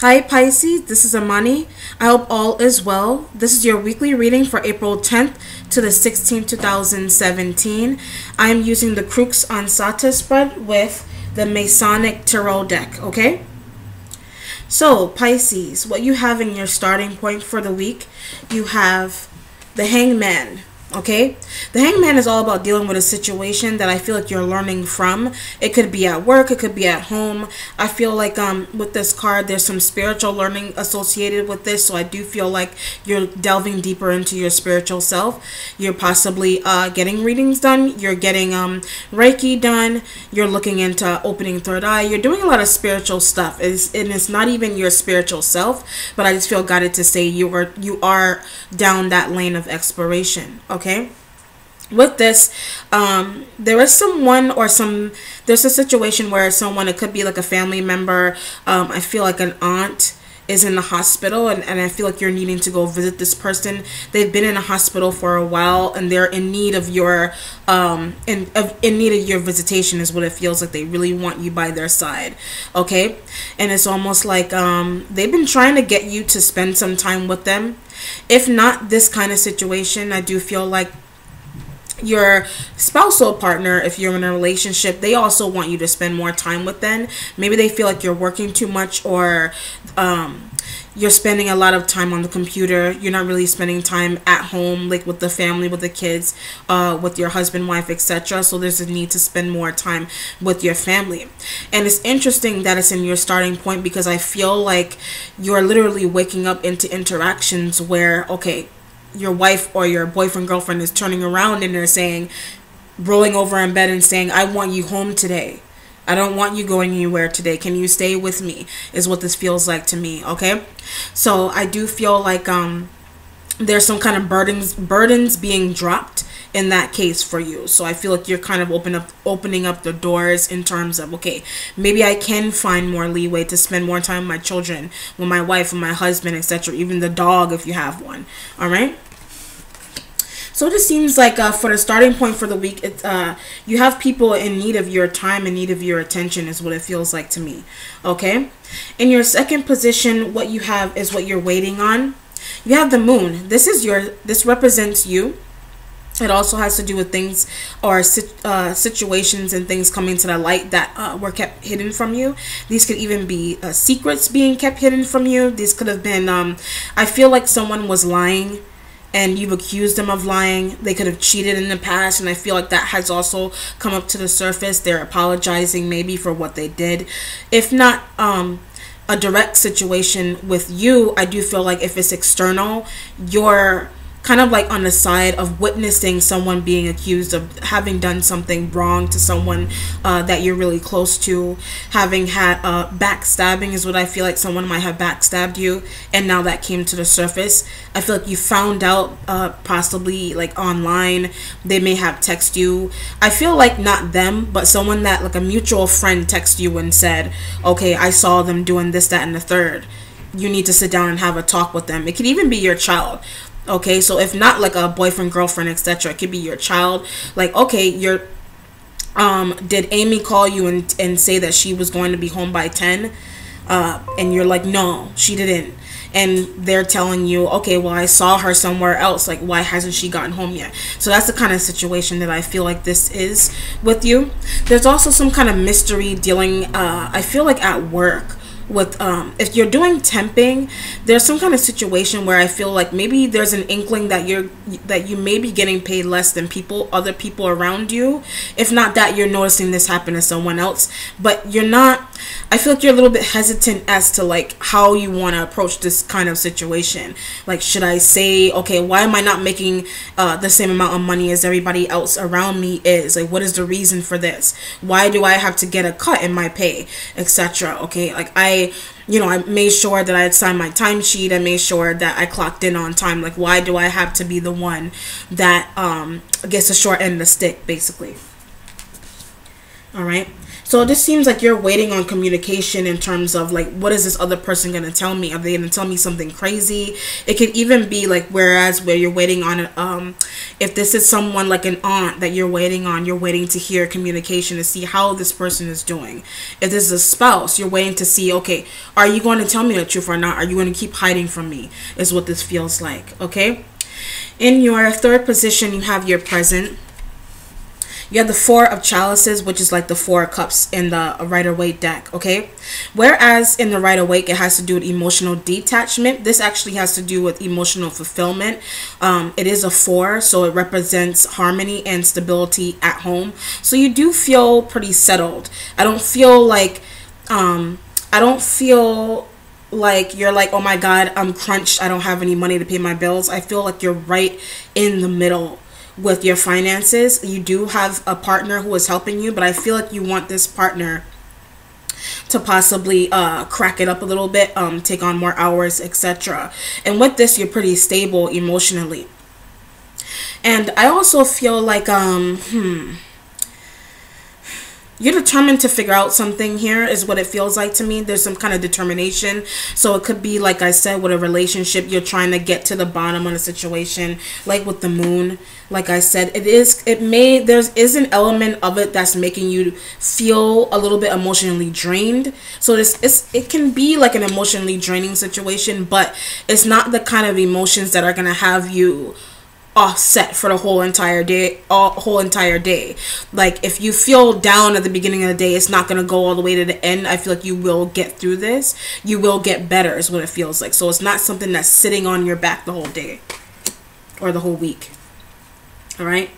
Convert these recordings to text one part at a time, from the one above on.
Hi Pisces, this is Amani. I hope all is well. This is your weekly reading for April 10th to the 16th, 2017. I am using the Crux Ansate spread with the Masonic Tarot deck, okay? So, Pisces, what you have in your starting point for the week, you have the Hangman. Okay, the Hangman is all about dealing with a situation that I feel like you're learning from. It could be at work, it could be at home. I feel like with this card there's some spiritual learning associated with this, so I do feel like you're delving deeper into your spiritual self. You're possibly getting readings done, you're getting Reiki done, you're looking into opening third eye, you're doing a lot of spiritual stuff. And it's not even your spiritual self, but I just feel guided to say you are down that lane of exploration. Okay, with this, there is there's a situation where someone, it could be like a family member, I feel like an aunt is in the hospital, and I feel like you're needing to go visit this person. They've been in a hospital for a while and they're in need of your in need of your visitation is what it feels like. They really want you by their side. Okay, and it's almost like they've been trying to get you to spend some time with them. If not this kind of situation, I do feel like your spousal partner, if you're in a relationship, they also want you to spend more time with them. Maybe they feel like you're working too much, or you're spending a lot of time on the computer. You're not really spending time at home, like with the family, with the kids, with your husband, wife, etc. So there's a need to spend more time with your family. And it's interesting that it's in your starting point, because I feel like you're literally waking up into interactions where, okay, your wife or your boyfriend, girlfriend is turning around and they're saying, rolling over in bed and saying, I want you home today. I don't want you going anywhere today. Can you stay with me? Is what this feels like to me. Okay, so I do feel like there's some kind of burdens being dropped in that case for you. So I feel like you're kind of opening up the doors in terms of, okay, maybe I can find more leeway to spend more time with my children, with my wife, with my husband, etc. Even the dog if you have one. All right. So it just seems like for the starting point for the week, it's you have people in need of your time, in need of your attention, is what it feels like to me. Okay. In your second position, what you have is what you're waiting on. You have the moon. This represents you. It also has to do with things or situations and things coming to the light that were kept hidden from you. These could even be secrets being kept hidden from you. These could have been, I feel like someone was lying and you've accused them of lying. They could have cheated in the past, and I feel like that has also come up to the surface. They're apologizing maybe for what they did. If not a direct situation with you, I do feel like if it's external, you're kind of like on the side of witnessing someone being accused of having done something wrong to someone that you're really close to, having had backstabbing is what I feel like. Someone might have backstabbed you, and now that came to the surface. I feel like you found out possibly like online. They may have texted you. I feel like not them, but someone that, like a mutual friend, texted you and said, okay, I saw them doing this, that, and the third. You need to sit down and have a talk with them. It could even be your child. Okay, so if not like a boyfriend, girlfriend, etc., it could be your child. Like, okay, you're did Amy call you and say that she was going to be home by 10? And you're like, no, she didn't. And they're telling you, okay, well, I saw her somewhere else. Like, why hasn't she gotten home yet? So that's the kind of situation that I feel like this is with you. There's also some kind of mystery dealing, I feel like at work. With if you're doing temping, there's some kind of situation where I feel like maybe there's an inkling that you may be getting paid less than other people around you. If not that, you're noticing this happen to someone else, but you're not. I feel like you're a little bit hesitant as to like how you want to approach this kind of situation. Like, should I say, okay, why am I not making the same amount of money as everybody else around me is? Like, what is the reason for this? Why do I have to get a cut in my pay, etc.? Okay, like I made sure that I had signed my timesheet. I made sure that I clocked in on time. Like, why do I have to be the one that gets the short end of the stick, basically? All right. So this seems like you're waiting on communication in terms of like, what is this other person going to tell me? Are they going to tell me something crazy? It could even be like, where you're waiting on if this is someone like an aunt that you're waiting on, you're waiting to hear communication to see how this person is doing. If this is a spouse, you're waiting to see, okay, are you going to tell me the truth or not? Are you going to keep hiding from me? Is what this feels like, okay? In your third position, you have your present. You have the Four of Chalices, which is like the Four of Cups in the Rider-Waite deck, okay? Whereas in the Rider-Waite, it has to do with emotional detachment. This actually has to do with emotional fulfillment. It is a 4, so it represents harmony and stability at home. So you do feel pretty settled. I don't feel like you're like, oh my God, I'm crunched, I don't have any money to pay my bills. I feel like you're right in the middle with your finances. You do have a partner who is helping you, but I feel like you want this partner to possibly crack it up a little bit, take on more hours, etc. And with this, you're pretty stable emotionally. And I also feel like you're determined to figure out something here, is what it feels like to me. There's some kind of determination. So it could be, like I said, with a relationship, you're trying to get to the bottom of the situation, like with the moon. Like I said, there is an element of it that's making you feel a little bit emotionally drained. So it can be like an emotionally draining situation, but it's not the kind of emotions that are going to have you offset for the whole entire day. Like if you feel down at the beginning of the day, it's not going to go all the way to the end. I feel like you will get through this. You will get better is what it feels like. So it's not something that's sitting on your back the whole day or the whole week. All right,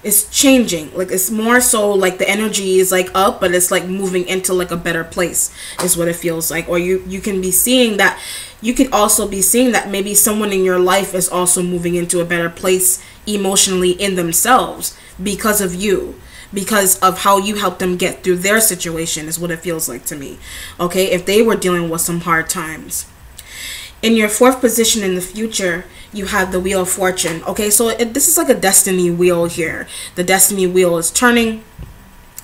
it's changing. Like it's more so like the energy is like up, but it's like moving into like a better place is what it feels like. Or you can be seeing that. You could also be seeing that maybe someone in your life is also moving into a better place emotionally in themselves because of you, because of how you helped them get through their situation is what it feels like to me. Okay, if they were dealing with some hard times. In your fourth position in the future, you have the Wheel of Fortune. Okay, so this is like a destiny wheel here. The destiny wheel is turning.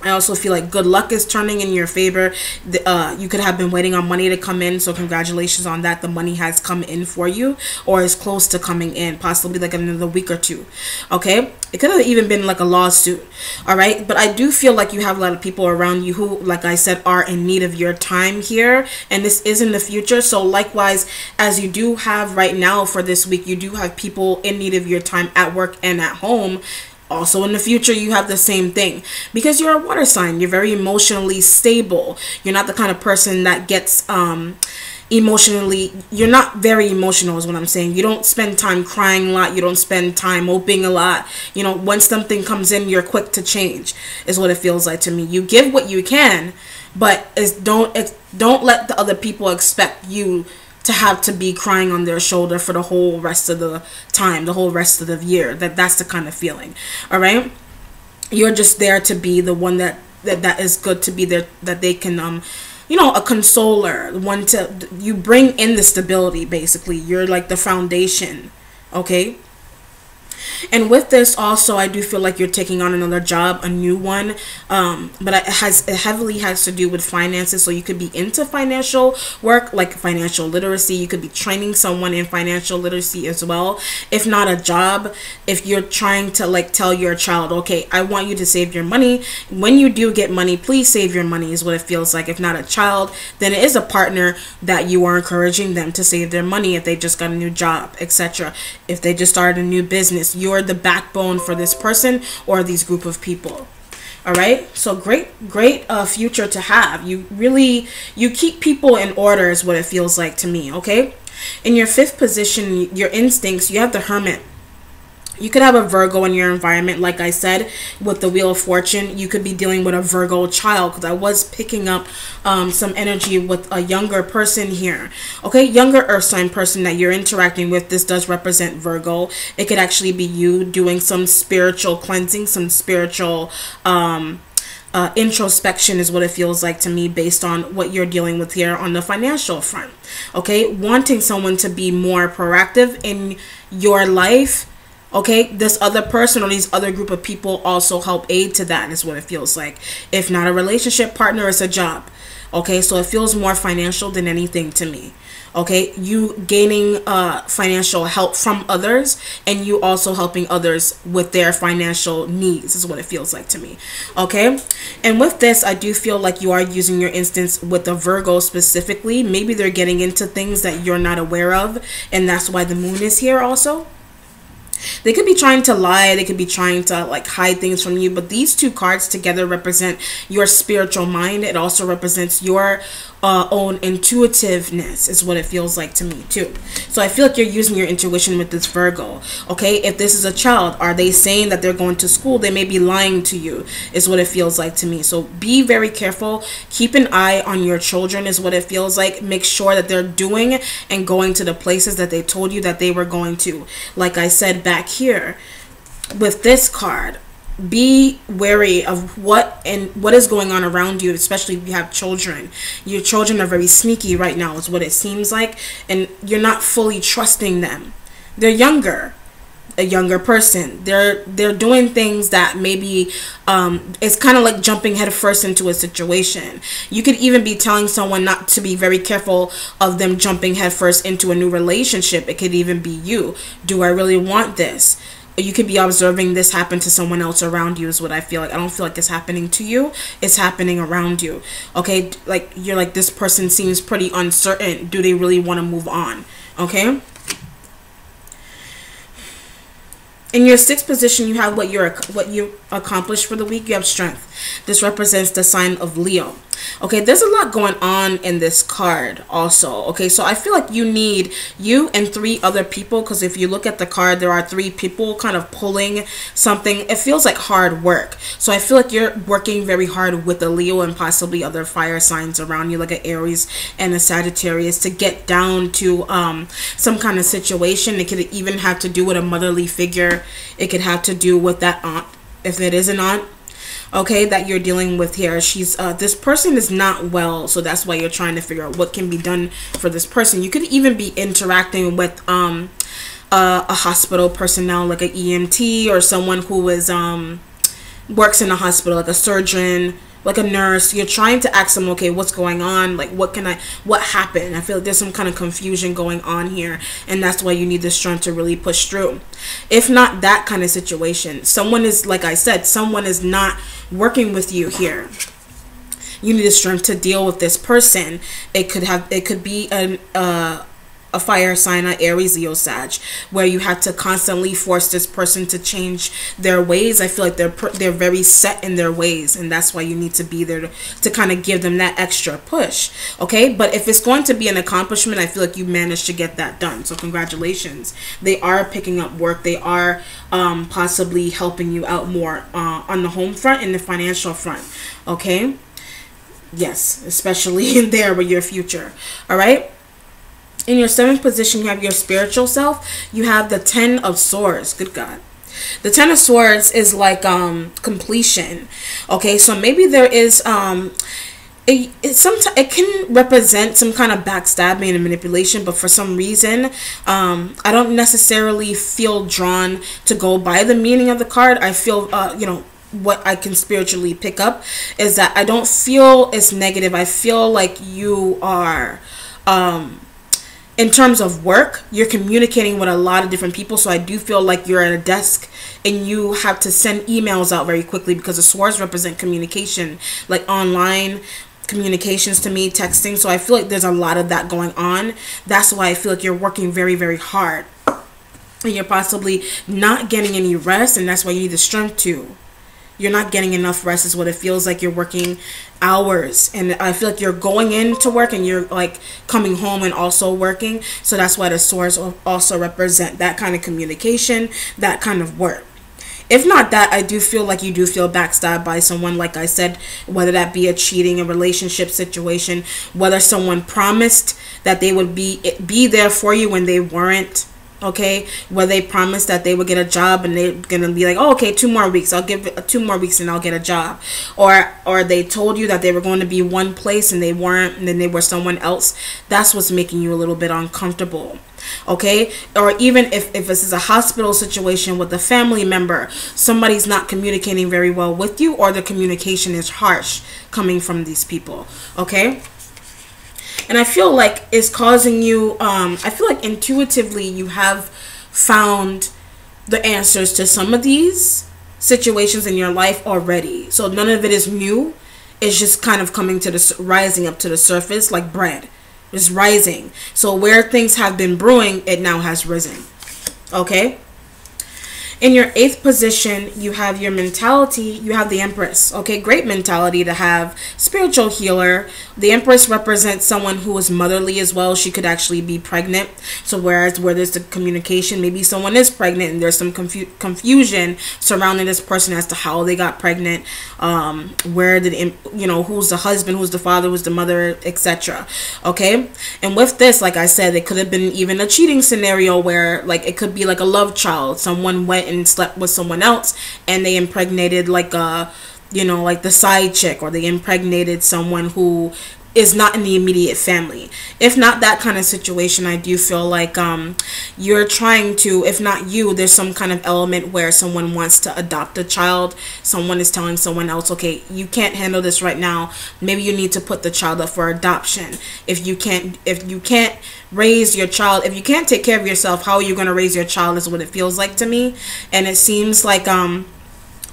I also feel like good luck is turning in your favor. You could have been waiting on money to come in, so congratulations on that. The money has come in for you, or is close to coming in, possibly like another week or two. Okay, it could have even been like a lawsuit. All right, but I do feel like you have a lot of people around you who, like I said, are in need of your time here, and this is in the future. So likewise, as you do have right now for this week, you do have people in need of your time at work and at home. Also in the future, you have the same thing, because you're a water sign. You're very emotionally stable. You're not the kind of person that gets emotionally, you're not very emotional is what I'm saying. You don't spend time crying a lot. You don't spend time moping a lot. You know, when something comes in, you're quick to change is what it feels like to me. You give what you can, but don't let the other people expect you to have to be crying on their shoulder for the whole rest of the time, the whole rest of the year. That's the kind of feeling. All right, you're just there to be the one that is good to be there, that they can you know, a consoler, one to, you bring in the stability. Basically, you're like the foundation. Okay. And with this also, I do feel like you're taking on another job, a new one, but it heavily has to do with finances. So you could be into financial work, like financial literacy. You could be training someone in financial literacy as well. If not a job, if you're trying to like tell your child, okay, I want you to save your money. When you do get money, please save your money is what it feels like. If not a child, then it is a partner that you are encouraging them to save their money if they just got a new job, etc. If they just started a new business, you're the backbone for this person or these group of people. All right, so great future to have. You keep people in order is what it feels like to me. Okay, in your fifth position, your instincts, you have the Hermit. You could have a Virgo in your environment. Like I said, with the Wheel of Fortune, you could be dealing with a Virgo child, because I was picking up some energy with a younger person here. Okay, younger earth sign person that you're interacting with. This does represent Virgo. It could actually be you doing some spiritual cleansing, some spiritual introspection is what it feels like to me, based on what you're dealing with here on the financial front. Okay, wanting someone to be more proactive in your life, Okay, this other person or these other group of people also help aid to that, is what it feels like. If not a relationship partner, it's a job. Okay, so it feels more financial than anything to me. Okay, you gaining financial help from others, and you also helping others with their financial needs is what it feels like to me. Okay, and with this, I do feel like you are using your instance with the Virgo specifically. Maybe they're getting into things that you're not aware of, and that's why the moon is here also. They could be trying to lie, they could be trying to like hide things from you, but these two cards together represent your spiritual mind. It also represents your own intuitiveness, is what it feels like to me too. So I feel like you're using your intuition with this Virgo. Okay, if this is a child, are they saying that they're going to school? They may be lying to you, is what it feels like to me. So be very careful. Keep an eye on your children, is what it feels like. Make sure that they're doing and going to the places that they told you that they were going to. Like I said back here with this card, be wary of what is going on around you, especially if you have children. Your children are very sneaky right now, is what it seems like, and you're not fully trusting them. They're younger, a younger person. They're doing things that maybe it's kind of like jumping headfirst into a situation. You could even be telling someone not to be very careful of them jumping headfirst into a new relationship. It could even be you. Do I really want this? You could be observing this happen to someone else around you, is what I feel like. I don't feel like it's happening to you. It's happening around you. Okay, like you're like, this person seems pretty uncertain. Do they really want to move on? Okay. In your sixth position, you have what you accomplished for the week. You have strength. This represents the sign of Leo. Okay, there's a lot going on in this card also. Okay, so I feel like you need you and 3 other people, because if you look at the card, there are 3 people kind of pulling something. It feels like hard work. So I feel like you're working very hard with a Leo and possibly other fire signs around you, like an Aries and a Sagittarius, to get down to some kind of situation. It could even have to do with a motherly figure. It could have to do with that aunt, if it is an aunt, okay, that you're dealing with here. She's this person is not well, so that's why you're trying to figure out what can be done for this person. You could even be interacting with a hospital personnel, like an EMT or someone who is works in a hospital, like a surgeon, like a nurse. You're trying to ask them, okay, what's going on? Like, what happened? I feel like there's some kind of confusion going on here, and that's why you need the strength to really push through. If not that kind of situation, someone is, like I said, someone is not working with you here. You need the strength to deal with this person. It could be a fire sign, an Aries, Leo, Sag, where you have to constantly force this person to change their ways. I feel like they're very set in their ways, and that's why you need to be there to kind of give them that extra push. Okay, but if it's going to be an accomplishment, I feel like you managed to get that done, so congratulations. They are picking up work. They are possibly helping you out more on the home front and the financial front. Okay, yes, especially in there with your future. All right. In your 7th position, you have your spiritual self. You have the 10 of Swords. Good God. The 10 of Swords is like completion. Okay, so maybe there is it can represent some kind of backstabbing and manipulation, but for some reason I don't necessarily feel drawn to go by the meaning of the card. I feel what I can spiritually pick up is that I don't feel it's negative. I feel like you are in terms of work, you're communicating with a lot of different people. So I do feel like you're at a desk and you have to send emails out very quickly, because the swords represent communication, like online communications to me, texting. So I feel like there's a lot of that going on. That's why I feel like you're working very, very hard, and you're possibly not getting any rest, and that's why you need the strength to. You're not getting enough rest is what it feels like. You're working hours, and I feel like you're going into work and you're like coming home and also working. So that's why the swords also represent that kind of communication, that kind of work. If not that, I do feel like you do feel backstabbed by someone, like I said, whether that be a cheating, a relationship situation, whether someone promised that they would be there for you when they weren't. okay, where they promised that they would get a job and they're gonna be like, oh, okay, 2 more weeks, I'll give it 2 more weeks and I'll get a job, or they told you that they were going to be one place and they weren't, and then they were someone else. That's what's making you a little bit uncomfortable, okay? Or even if this is a hospital situation with a family member, somebody's not communicating very well with you, or the communication is harsh coming from these people, okay? And I feel like it's causing you, I feel like intuitively you have found the answers to some of these situations in your life already. So none of it is new. It's just kind of coming to the, rising up to the surface like bread. It's rising. So where things have been brewing, it now has risen. Okay? In your 8th position, you have your mentality. You have the Empress. Okay, great mentality to have. Spiritual healer. The Empress represents someone who is motherly as well. She could actually be pregnant. So whereas where there's the communication, maybe someone is pregnant and there's some confusion surrounding this person as to how they got pregnant. Where did, you know, who's the husband, who's the father, who's the mother, etc. Okay, and with this, like I said, it could have been even a cheating scenario where, like, it could be like a love child. Someone went and slept with someone else and they impregnated like a, you know, like the side chick, or they impregnated someone who is not in the immediate family. If not that kind of situation, I do feel like you're trying to, if not you, there's some kind of element where someone wants to adopt a child. Someone is telling someone else, okay, you can't handle this right now, maybe you need to put the child up for adoption. If you can't raise your child, if you can't take care of yourself, how are you going to raise your child, is what it feels like to me. And it seems like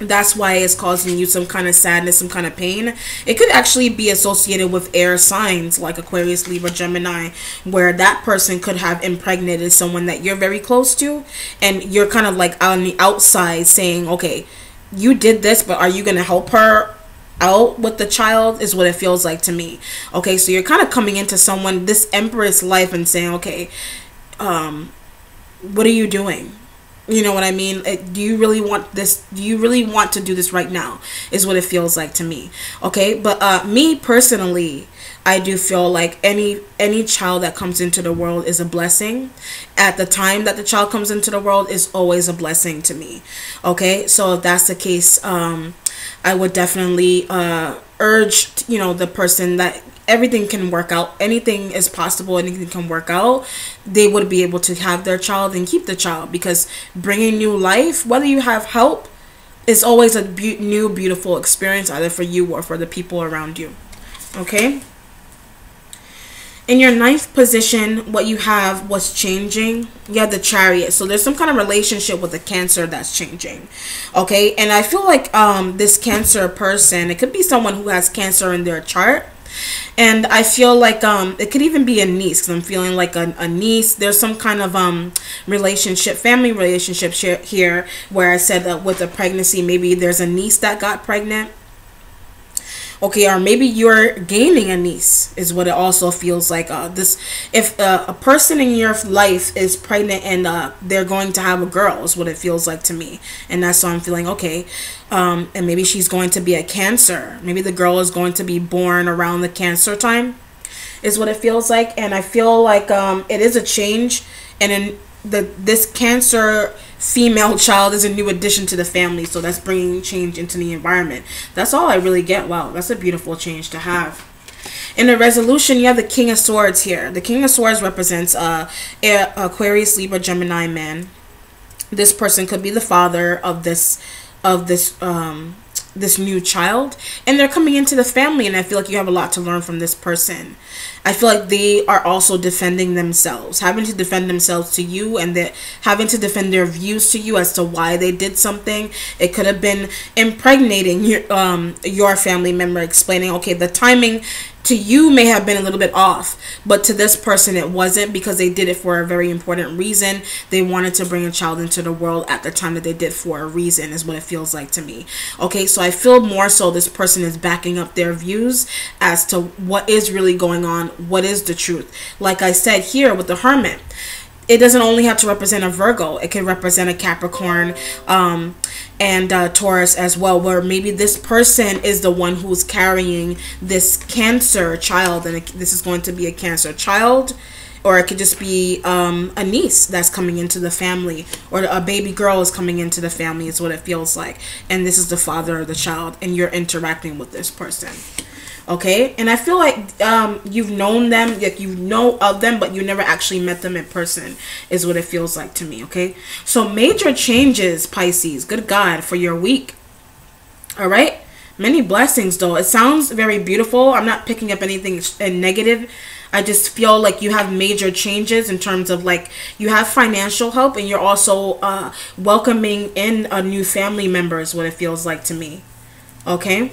that's why it's causing you some kind of sadness, some kind of pain. It could actually be associated with air signs like Aquarius, Libra, Gemini, where that person could have impregnated someone that you're very close to, and you're kind of like on the outside saying, okay, you did this, but are you going to help her out with the child, is what it feels like to me. Okay, so you're kind of coming into someone, this Empress life, and saying, okay, what are you doing? You know what I mean? Do you really want this? Do you really want to do this right now? Is what it feels like to me. Okay, but me personally, I do feel like any child that comes into the world is a blessing. At the time that the child comes into the world is always a blessing to me. Okay, so if that's the case, I would definitely urge, you know, the person that everything can work out, anything is possible, anything can work out, they would be able to have their child and keep the child, because bringing new life, whether you have help, is always a new beautiful experience, either for you or for the people around you. Okay, in your 9th position, what you have was changing. You have the Chariot, so there's some kind of relationship with the Cancer that's changing. Okay, and I feel like this Cancer person, it could be someone who has Cancer in their chart. And I feel like it could even be a niece, because I'm feeling like a niece. There's some kind of relationship, family relationship here, where I said that with a pregnancy, maybe there's a niece that got pregnant. Okay, or maybe you're gaining a niece, is what it also feels like. If a person in your life is pregnant and they're going to have a girl, is what it feels like to me. And that's why I'm feeling, okay, and maybe she's going to be a Cancer. Maybe the girl is going to be born around the Cancer time, is what it feels like. And I feel like it is a change, and in this Cancer female child is a new addition to the family, so that's bringing change into the environment. That's all I really get. Wow, that's a beautiful change to have. In the resolution, you have the King of Swords here. The King of Swords represents Aquarius, Libra, Gemini man. This person could be the father of this new child, and they're coming into the family, and I feel like you have a lot to learn from this person. I feel like they are also defending themselves, having to defend themselves to you, and they're having to defend their views to you as to why they did something. It could have been impregnating your family member, explaining, okay, the timing to you may have been a little bit off, but to this person it wasn't, because they did it for a very important reason. They wanted to bring a child into the world at the time that they did for a reason, is what it feels like to me. Okay, so I feel more so this person is backing up their views as to what is really going on, what is the truth. Like I said here with the Hermit, it doesn't only have to represent a Virgo. It can represent a Capricorn and Taurus as well, where maybe this person is the one who's carrying this Cancer child, and this is going to be a Cancer child, or it could just be a niece that's coming into the family, or a baby girl is coming into the family is what it feels like, and this is the father of the child, and you're interacting with this person. Okay, and I feel like you've known them, like you know of them, but you never actually met them in person is what it feels like to me. Okay, so major changes, Pisces, good God, for your week. All right, many blessings though. It sounds very beautiful. I'm not picking up anything negative. I just feel like you have major changes in terms of like you have financial help, and you're also welcoming in a new family member is what it feels like to me. Okay,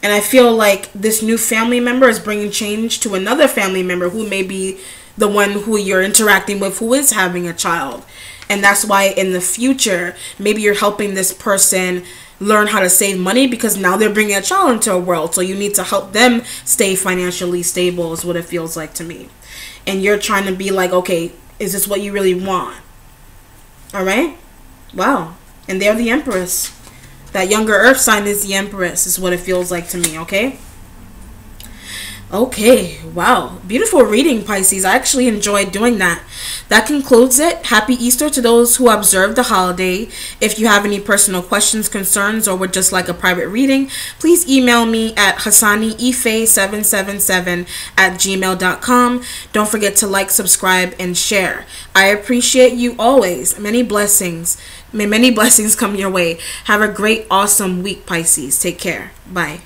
and I feel like this new family member is bringing change to another family member who may be the one who you're interacting with who is having a child. And that's why in the future, maybe you're helping this person learn how to save money, because now they're bringing a child into a world. So you need to help them stay financially stable is what it feels like to me. And you're trying to be like, okay, is this what you really want? All right. Wow. And they're the Empress. That younger earth sign is the Empress is what it feels like to me. Okay. Okay, wow. Beautiful reading, Pisces. I actually enjoyed doing that. That concludes it. Happy Easter to those who observe the holiday. If you have any personal questions, concerns, or would just like a private reading, please email me at hassaniife777@gmail.com. Don't forget to like, subscribe, and share. I appreciate you always. Many blessings. May many blessings come your way. Have a great, awesome week, Pisces. Take care. Bye.